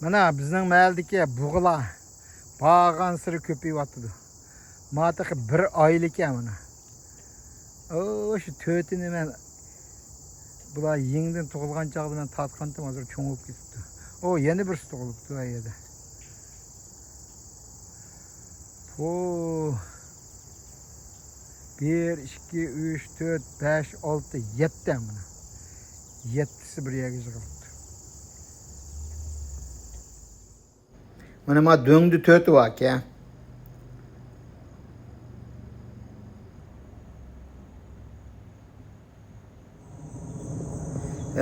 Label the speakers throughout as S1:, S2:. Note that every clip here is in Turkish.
S1: Mana bizning mahalldagi bug'la bağgan sırı köpeği atıdı. Mataki bir aylık ya mana. O şu tötünü ben bular yengden tug'ilgan chog'da men tatqandim, hozir cho'ngib ketibdi. O yana bir tug'ilibdi bu yerda. O 1 2 3 4 5 6 7 mana. 7'si bir yerga yig'ilibdi. Mana ma döngdü tötü vak ya.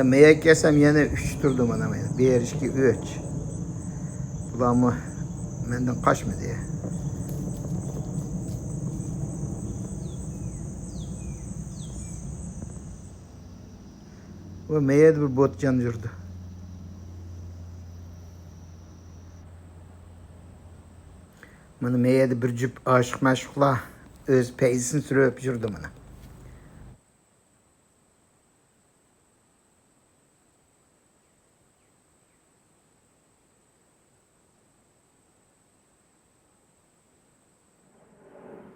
S1: Meyek yesem yine 3 turdu mana men. 1 2 3. Bulamı menden kaçmadı ya. O meyed bir bot can yurdu. Mana meyed bir cüp aşık maşıkla öz peyzisini sürüp yurdu mana.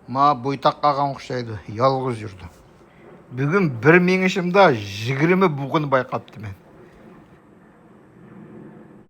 S1: Ma boytak kalgan okşaydı, yalğız yurdu. Bugün bir minişimde 20 buğunu bayqaptı men.